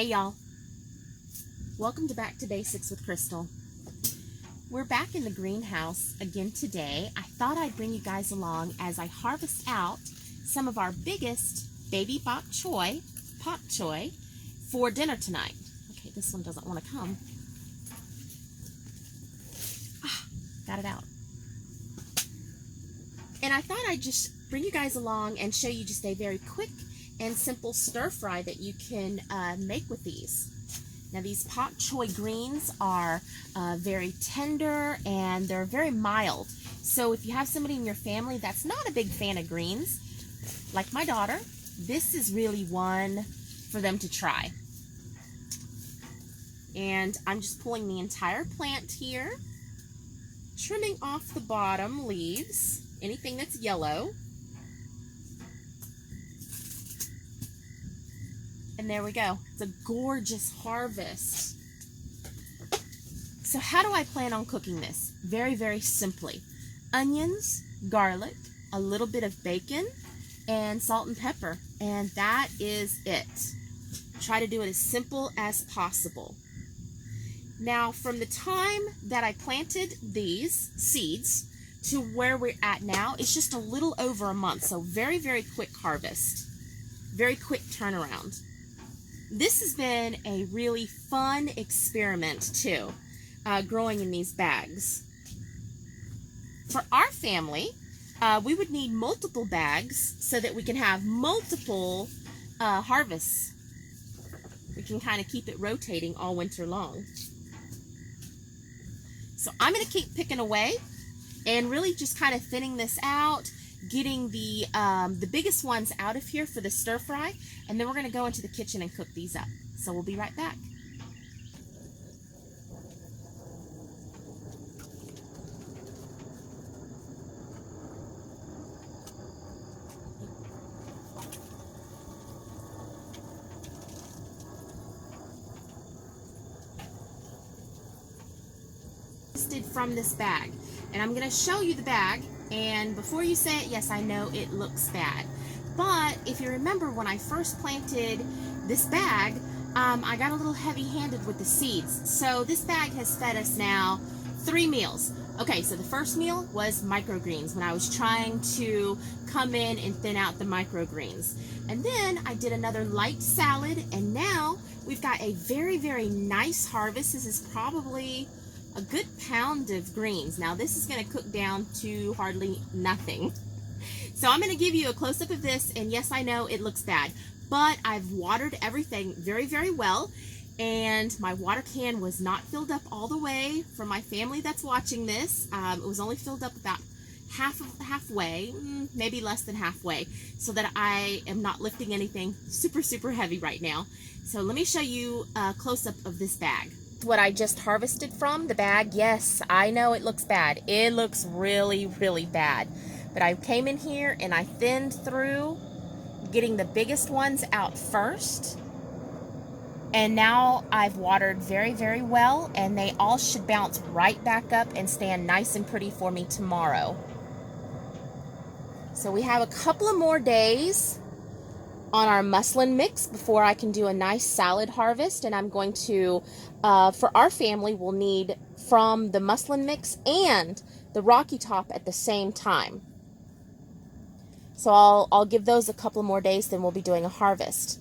Hey y'all, welcome to Back to Basics with Krystal. We're back in the greenhouse again today. I thought I'd bring you guys along as I harvest out some of our biggest baby Pak Choi for dinner tonight. Okay, this one doesn't want to come. Got it out. And I thought I'd just bring you guys along and show you just a very quick and simple stir fry that you can make with these. Now these Pak Choi greens are very tender and they're very mild. So if you have somebody in your family that's not a big fan of greens, like my daughter, this is really one for them to try. And I'm just pulling the entire plant here, trimming off the bottom leaves, anything that's yellow. And there we go. It's a gorgeous harvest. So how do I plan on cooking this? Very, very simply. Onions, garlic, a little bit of bacon, and salt and pepper. And that is it. Try to do it as simple as possible. Now, from the time that I planted these seeds to where we're at now, it's just a little over a month. So very, very quick harvest. Very quick turnaround. This has been a really fun experiment too, growing in these bags. For our family, we would need multiple bags so that we can have multiple harvests. We can kind of keep it rotating all winter long. So I'm going to keep picking away and really just kind of thinning this out, getting the biggest ones out of here for the stir fry, and then we're going to go into the kitchen and cook these up. So we'll be right back. From this bag, and I'm going to show you the bag, and before you say it, yes, I know it looks bad, but if you remember when I first planted this bag, I got a little heavy-handed with the seeds. So this bag has fed us now 3 meals. Okay, so the first meal was microgreens when I was trying to come in and thin out the microgreens, and then I did another light salad, and now we've got a very, very nice harvest. This is probably a good pound of greens. Now this is going to cook down to hardly nothing. So I'm going to give you a close-up of this, and yes, I know it looks bad, but I've watered everything very, very well, and my water can was not filled up all the way. For my family that's watching this, it was only filled up about halfway, maybe less than halfway, so that I am not lifting anything super, super heavy right now. So let me show you a close-up of this bag. What I just harvested from the bag, yes, I know it looks bad. It looks really, really bad. But I came in here and I thinned through, getting the biggest ones out first. And now I've watered very, very well, and they all should bounce right back up and stand nice and pretty for me tomorrow. So we have a couple of more days on our muslin mix before I can do a nice salad harvest, and I'm going to, for our family, we'll need from the muslin mix and the Rocky Top at the same time. So I'll give those a couple more days, then we'll be doing a harvest.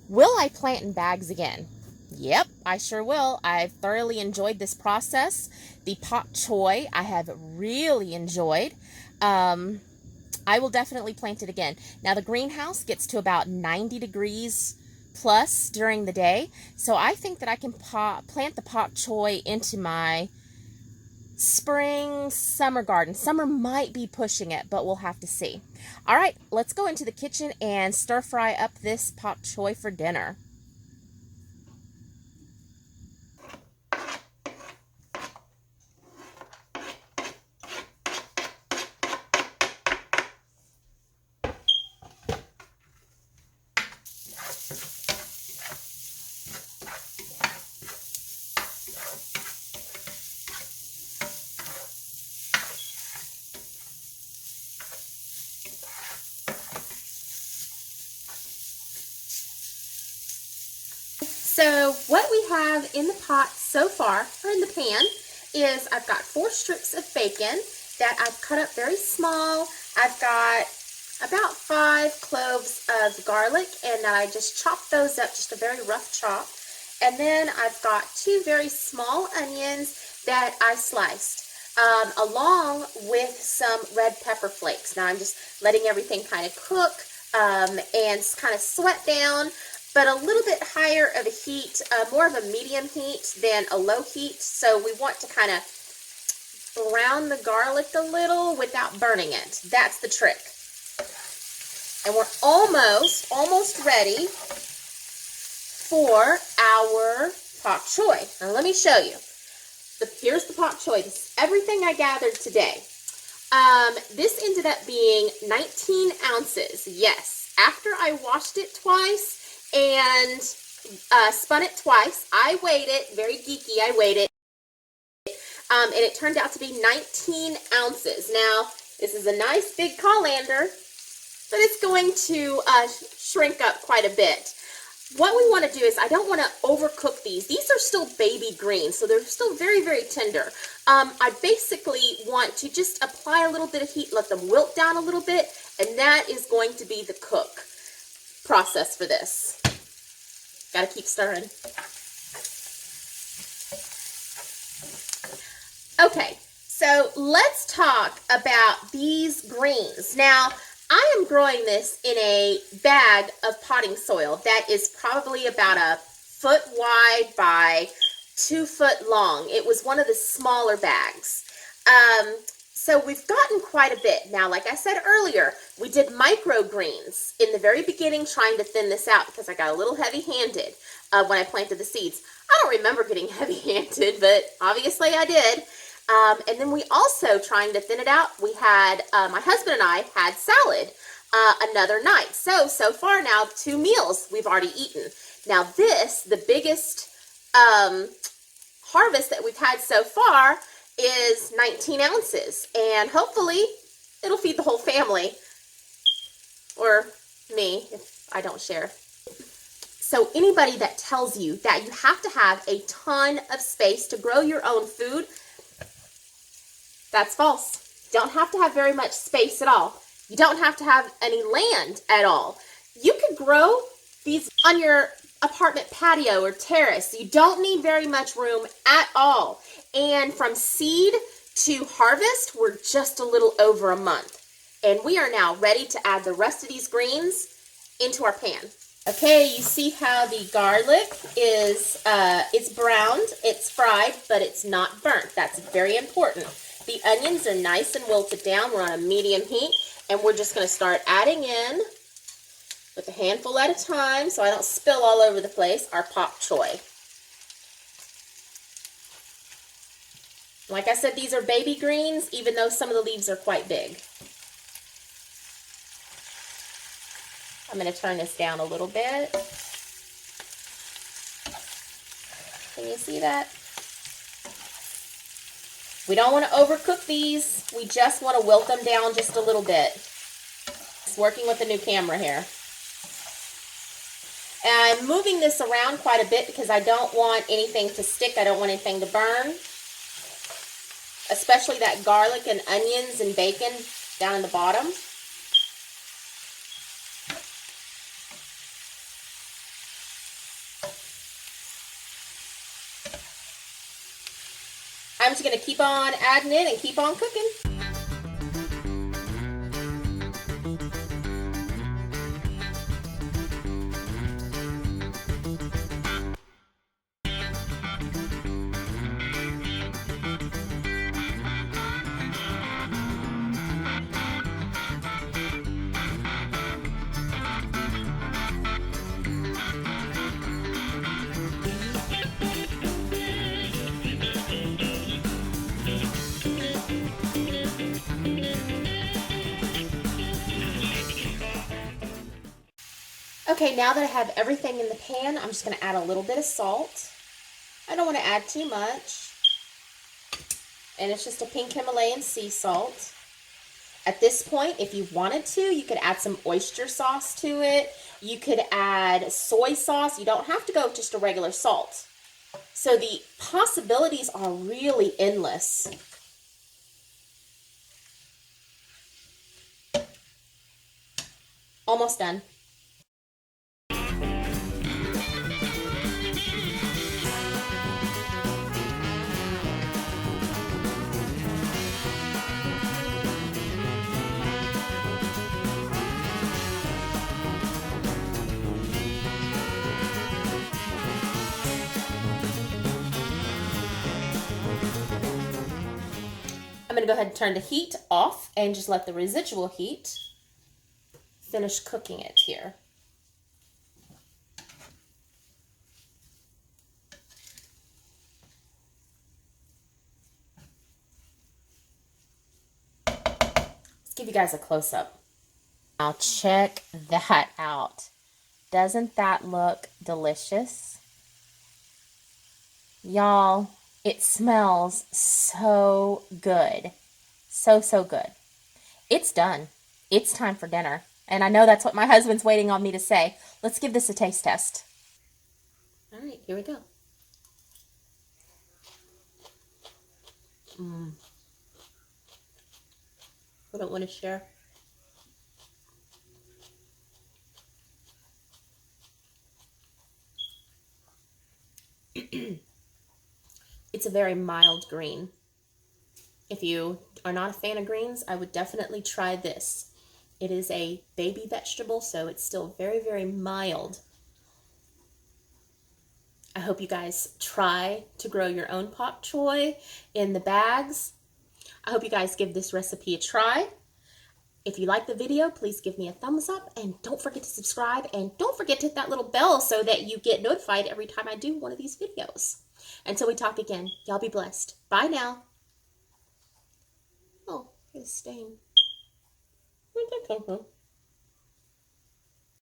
Will I plant in bags again? Yep, I sure will. I've thoroughly enjoyed this process. The Pak Choi I have really enjoyed. I will definitely plant it again. Now the greenhouse gets to about 90 degrees plus during the day, so I think that I can plant the Pak Choi into my spring, summer garden. Summer might be pushing it, but we'll have to see. All right, let's go into the kitchen and stir fry up this Pak Choi for dinner. So what we have in the pot so far, or in the pan, is I've got 4 strips of bacon that I've cut up very small. I've got about 5 cloves of garlic, and I just chopped those up, just a very rough chop. And then I've got 2 very small onions that I sliced, along with some red pepper flakes. Now I'm just letting everything kind of cook and kind of sweat down, but a little bit higher of a heat, more of a medium heat than a low heat. So we want to kind of brown the garlic a little without burning it. That's the trick. And we're almost ready for our Pak Choi. Now let me show you. Here's the Pak Choi. This is everything I gathered today. This ended up being 19 ounces. Yes, after I washed it twice and spun it twice, I weighed it, very geeky, I weighed it, and it turned out to be 19 ounces. Now, this is a nice big colander, but it's going to shrink up quite a bit. What we want to do is, I don't want to overcook these. These are still baby greens, so they're still very, very tender. I basically want to just apply a little bit of heat, let them wilt down a little bit, and that is going to be the cook process for this. Got to keep stirring. Okay, so let's talk about these greens. Now, I am growing this in a bag of potting soil that is probably about 1 foot wide by 2 foot long. It was one of the smaller bags. So we've gotten quite a bit. Now, like I said earlier, we did microgreens in the very beginning, trying to thin this out because I got a little heavy-handed when I planted the seeds. I don't remember getting heavy-handed, but obviously I did. And then we also, trying to thin it out, we had, my husband and I had salad another night. So far now, 2 meals we've already eaten. Now this, the biggest harvest that we've had so far, is 19 ounces. And hopefully it'll feed the whole family. Or me, if I don't share. So anybody that tells you that you have to have a ton of space to grow your own food, that's false. You don't have to have very much space at all. You don't have to have any land at all. You could grow these on your apartment patio or terrace. You don't need very much room at all. And from seed to harvest, we're just a little over a month. And we are now ready to add the rest of these greens into our pan. Okay, you see how the garlic is, it's browned, it's fried, but it's not burnt. That's very important. The onions are nice and wilted down. We're on a medium heat, and we're just going to start adding in, with a handful at a time, so I don't spill all over the place, our Pak Choi. Like I said, these are baby greens, even though some of the leaves are quite big. I'm going to turn this down a little bit. Can you see that? We don't want to overcook these. We just want to wilt them down just a little bit. It's working with the new camera here. And I'm moving this around quite a bit because I don't want anything to stick. I don't want anything to burn. Especially that garlic and onions and bacon down in the bottom. I'm just going to keep on adding in and keep on cooking. Okay, now that I have everything in the pan, I'm just going to add a little bit of salt. I don't want to add too much. And it's just a pink Himalayan sea salt. At this point, if you wanted to, you could add some oyster sauce to it. You could add soy sauce. You don't have to go with just a regular salt. So the possibilities are really endless. Almost done. I'm going to go ahead and turn the heat off and just let the residual heat finish cooking it here. Let's give you guys a close-up. Now check that out. Doesn't that look delicious? Y'all, it smells so good. So, so good. It's done. It's time for dinner. And I know that's what my husband's waiting on me to say. Let's give this a taste test. All right, here we go. I don't want to share. It's a very mild green. If you are not a fan of greens, I would definitely try this. It is a baby vegetable, so it's still very, very mild. I hope you guys try to grow your own Pak Choi in the bags. I hope you guys give this recipe a try. If you like the video, please give me a thumbs up and don't forget to subscribe and don't forget to hit that little bell so that you get notified every time I do one of these videos. Until we talk again, y'all be blessed. Bye now. Oh, it's stain. Where'd that come from?